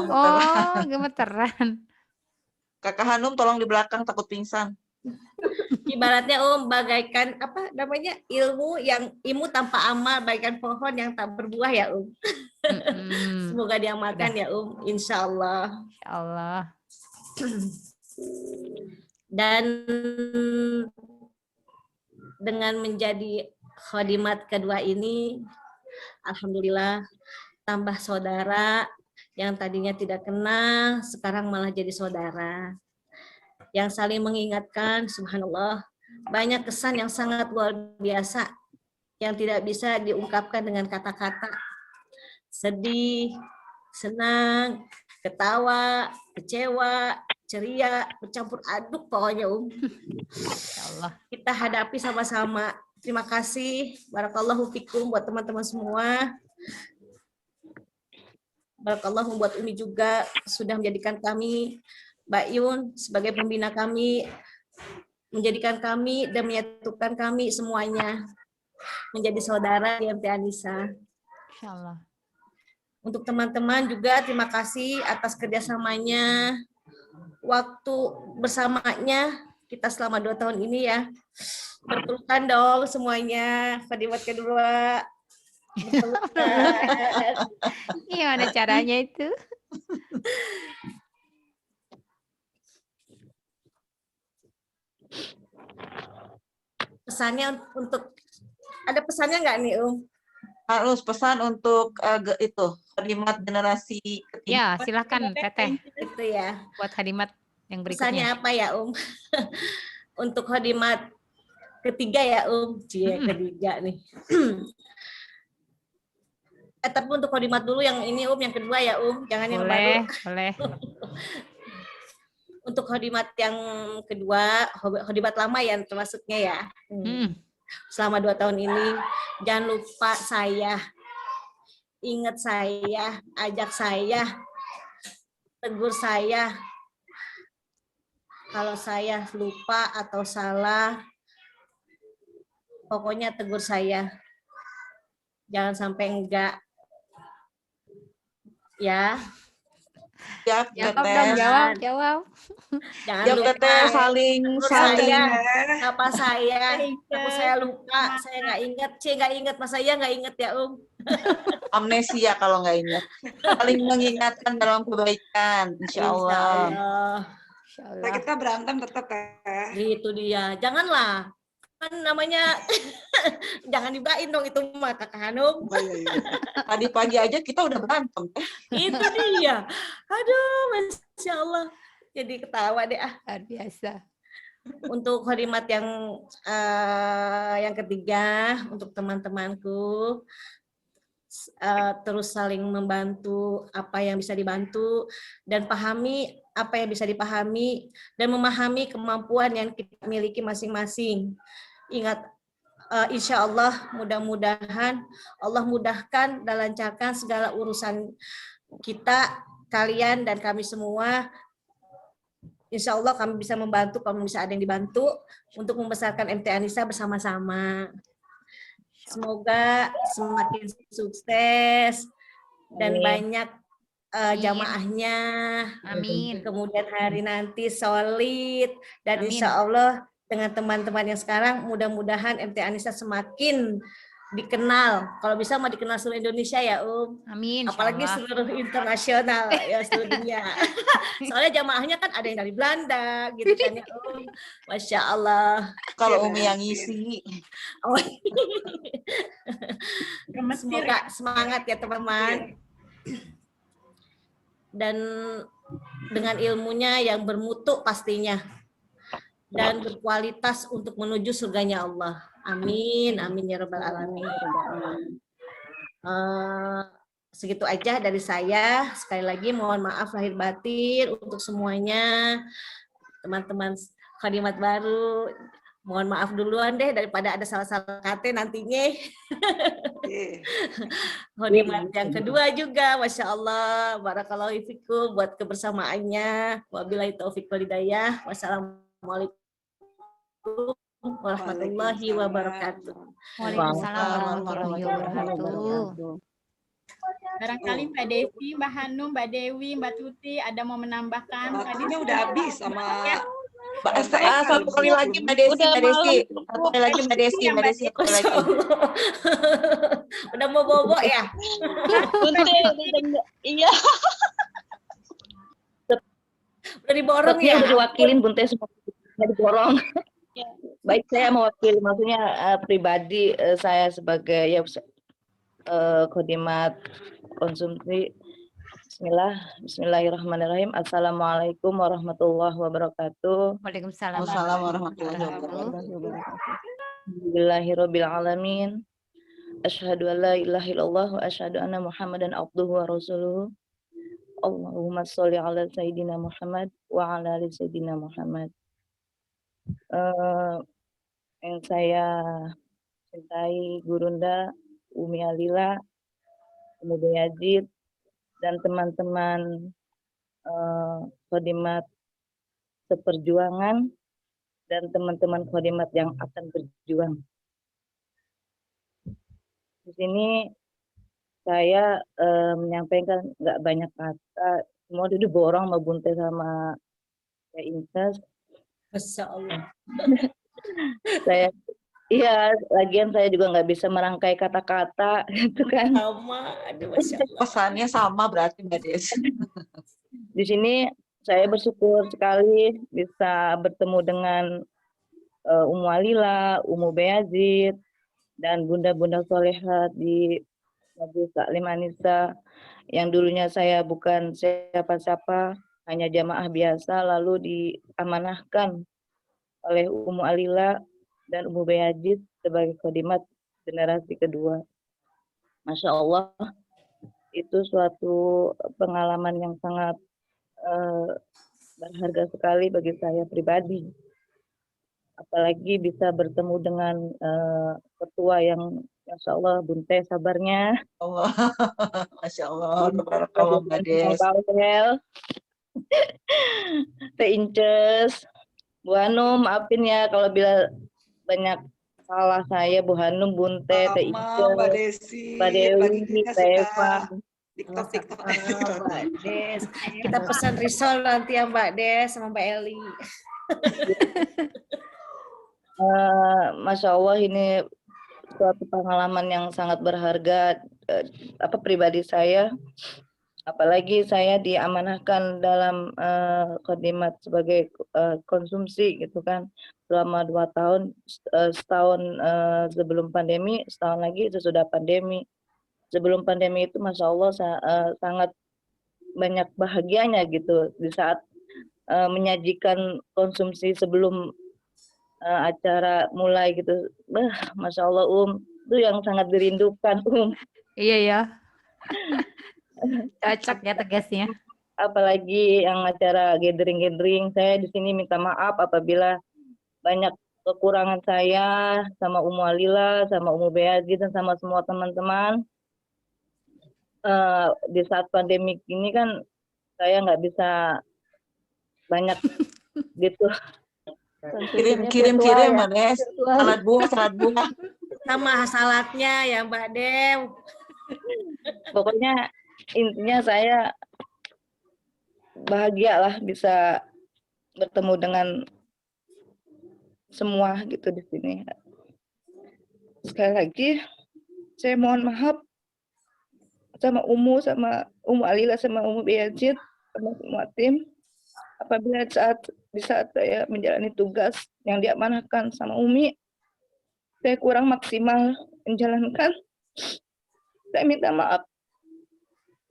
Oh, gemeteran. Kakak Hanum tolong di belakang, takut pingsan. Ibaratnya bagaikan apa namanya, ilmu tanpa amal, bagaikan pohon yang tak berbuah ya Semoga diamalkan ya insya Allah. Insya Allah. Dan dengan menjadi khadimat kedua ini, alhamdulillah tambah saudara yang tadinya tidak kenal, sekarang malah jadi saudara. Yang saling mengingatkan, subhanallah, banyak kesan yang sangat luar biasa, yang tidak bisa diungkapkan dengan kata-kata. Sedih, senang, ketawa, kecewa, ceria, bercampur aduk pokoknya Allah. Kita hadapi sama-sama. Terima kasih, barakallahu fikum buat teman-teman semua. Barakallahu buat Umi juga sudah menjadikan kami, Mbak Yun sebagai pembina kami, menjadikan kami dan menyatukan kami semuanya menjadi saudara di MT Anissa. Insyaallah. Untuk teman-teman juga terima kasih atas kerjasamanya, waktu bersamanya kita selama 2 tahun ini ya. Berpelukan dong semuanya, khadimat kedua. Gimana caranya itu? Pesannya untuk, ada pesannya nggak nih Harus pesan untuk itu khadimat generasi ketiga. Ya, silakan Teteh. Itu ya. Buat khadimat yang Pesannya berikutnya. apa ya Untuk khadimat ketiga ya ketiga nih. Tapi untuk khadimat dulu yang ini yang kedua ya jangan yang baru. Boleh. Untuk khadimat yang kedua, khadimat lama ya termasuknya ya. Selama 2 tahun ini, jangan lupa saya, ingat saya, ajak saya, tegur saya. Kalau saya lupa atau salah, pokoknya tegur saya. Jangan sampai enggak. Ya. Jawab. Jangan Ya, lupa Teteh saling apa saya lupa, saya nggak ingat, Mas saya nggak ingat ya amnesia kalau nggak ingat. Saling mengingatkan dalam kebaikan, insya Allah. Kita berantem tetap ya. Itu dia, janganlah. Kan namanya jangan dibain dong itu mah Kakak Hanum. Tadi pagi aja kita udah berantem. Itu dia. Aduh, Masya Allah. Jadi ketawa deh Luar biasa. Untuk khadimat yang ketiga, untuk teman-temanku, terus saling membantu apa yang bisa dibantu dan pahami apa yang bisa dipahami dan memahami kemampuan yang kita miliki masing-masing. Ingat insya Allah mudah-mudahan Allah mudahkan dan lancarkan segala urusan kita, kalian dan kami semua. Insya Allah kami bisa membantu kalau bisa ada yang dibantu untuk membesarkan MT Anissa bersama-sama. Semoga semakin sukses dan Amin. banyak jamaahnya. Amin. Kemudian hari nanti solid dan Amin. insya Allah dengan teman-teman yang sekarang mudah-mudahan MT Anissa semakin dikenal. Kalau bisa mau dikenal seluruh Indonesia ya Amin. Apalagi insyaallah. seluruh internasional ya, seluruh dunia. Soalnya jamaahnya kan ada yang dari Belanda gitu kan ya Masya Allah. Kalau Umi yang ngisi. Oh. Semoga semangat ya teman-teman. Dan dengan ilmunya yang bermutu pastinya. Dan berkualitas untuk menuju surganya Allah. Amin. Amin ya rabbal alamin. Segitu aja dari saya. Sekali lagi mohon maaf lahir batin untuk semuanya. Teman-teman khadimat baru, mohon maaf duluan deh daripada ada salah-salah kata nantinya. Khadimat yang kedua juga, Masya Allah, barakallahu fikum buat kebersamaannya. Wabillahi taufiq wal hidayah. Wassalamualaikum warahmatullahi wabarakatuh. Waalaikumsalam warahmatullahi wabarakatuh. Barangkali Mbak Desi, Mbak Hanum, Mbak Dewi, Mbak Tuti ada mau menambahkan? Waktunya udah habis sama Satu kali lagi Mbak Desi, Mbak Desi. Satu kali lagi Mbak Desi, Mbak Desi. Satu kali lagi. Udah mau bobo ya? Iya. Udah diborong ya? Udah diwakilin Bunte semua diborong. Baik, saya mewakili, maksudnya pribadi saya sebagai ya khadimat konsumsi. Bismillahirrahmanirrahim. Assalamualaikum warahmatullahi wabarakatuh. Waalaikumsalam warahmatullahi wabarakatuh. Alhamdulillahirabbil alamin. Asyhadu an la ilaha illallah wa asyhadu anna Muhammadan abduhu wa rasuluhu. Allahumma sholli ala sayyidina Muhammad wa ala ali sayyidina Muhammad. Yang saya cintai Gurunda, Umi Alila, Umi Yazid, dan teman-teman khadimat seperjuangan dan teman-teman khadimat yang akan berjuang. Di sini saya menyampaikan nggak banyak kata, semua udah diborong sama Bunte sama Kak Inces. Masya Allah. Saya iya, lagian saya juga nggak bisa merangkai kata-kata gitu kan. Sama, aduh Masya Allah. Pesannya sama berarti Mbak Desi. Di sini saya bersyukur sekali bisa bertemu dengan Ummu Alila, Ummu Bayazid, dan bunda-bunda solehat di Majelis Taklim Anissa yang dulunya saya bukan siapa-siapa, hanya jamaah biasa, lalu diamanahkan oleh Ummu Alila dan Ummu Bayazid sebagai khadimat generasi kedua. Masya Allah, itu suatu pengalaman yang sangat berharga sekali bagi saya pribadi. Apalagi bisa bertemu dengan ketua yang Masya Allah, Bunte sabarnya. Allah, Masya Allah, tabarakallah Mbak Des. Teh Inces, Bu Hanum, maafin ya kalau bila banyak salah saya, Bu Hanum, Bunte, Teh Inces, Mbak Desi, Mbak Dewi, Teh Eva. TikTok. Mbak Des. Kita pesan risol nanti ya Mbak Des sama Mbak Eli. Masya Allah, ini suatu pengalaman yang sangat berharga pribadi saya, apalagi saya diamanahkan dalam khadimat sebagai konsumsi gitu kan selama 2 tahun, setahun sebelum pandemi, setahun lagi sesudah pandemi. Sebelum pandemi itu Masya Allah sangat banyak bahagianya gitu di saat menyajikan konsumsi sebelum acara mulai gitu. Masya Allah itu yang sangat dirindukan Iya ya. Cocok ya tegasnya. Apalagi yang acara gathering, saya di sini minta maaf apabila banyak kekurangan saya sama Umu Alila, sama Umu Beaji, dan sama semua teman-teman. Di saat pandemi ini kan saya nggak bisa banyak gitu. Kirim Mbak Des. Salad bunga. Sama salatnya ya Mbak Dew. Pokoknya intinya saya bahagia lah bisa bertemu dengan semua gitu di sini. Sekali lagi saya mohon maaf sama Umu Alila, sama Umu Beyazid, sama semua tim, apabila di saat saya menjalani tugas yang diamanahkan sama Umi, saya kurang maksimal menjalankan. Saya minta maaf.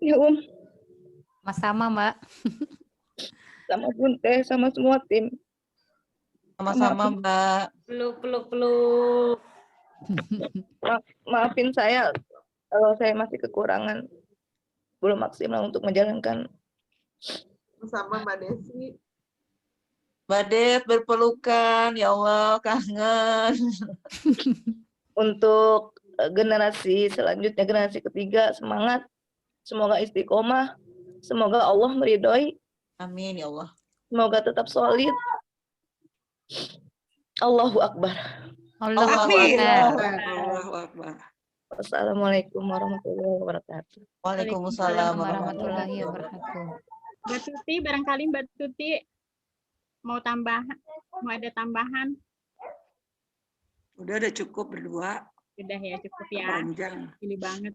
Ya Sama Mbak. Sama Bunte, sama semua tim. Sama-sama Mbak. Peluk. Maafin saya kalau saya masih kekurangan, belum maksimal untuk menjalankan. Sama Mbak Desi. Mbak Des berpelukan, ya Allah kangen. Untuk generasi selanjutnya, generasi ketiga, semangat. Semoga istiqomah. Semoga Allah meridhoi. Amin ya Allah. Semoga tetap solid. Allahu Akbar. Allahu Akbar. Wassalamualaikum warahmatullahi wabarakatuh. Waalaikumsalam warahmatullahi wabarakatuh. Mbak Tuti, barangkali Mbak Tuti mau ada tambahan? Udah cukup berdua. Sudah ya, cukup ya. Panjang. Pilih banget.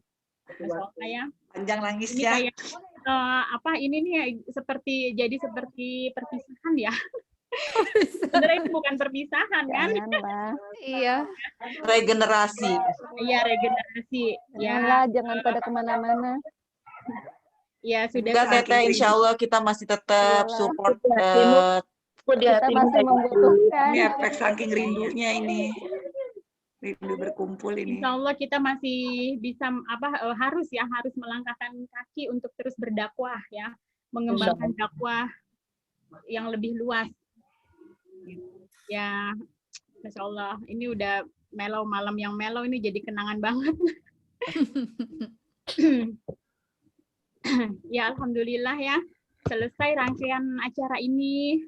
Saya Panjang ini nangisnya. kayak ini nih seperti perpisahan ya. Sebenarnya itu bukan perpisahan kan? Iya. Regenerasi. Iya, regenerasi. Janganlah, jangan pada kemana-mana. Ya sudah. Enggak Teteh, insya Allah kita masih tetap support. Kita masih membutuhkan. Ini efek saking rindunya ini. Rindu berkumpul ini. Insya Allah kita masih bisa harus melangkahkan kaki untuk terus berdakwah ya, mengembangkan dakwah yang lebih luas. Ya, Masya Allah, ini udah malam yang mellow ini jadi kenangan banget. Ya, alhamdulillah ya, selesai rangkaian acara ini.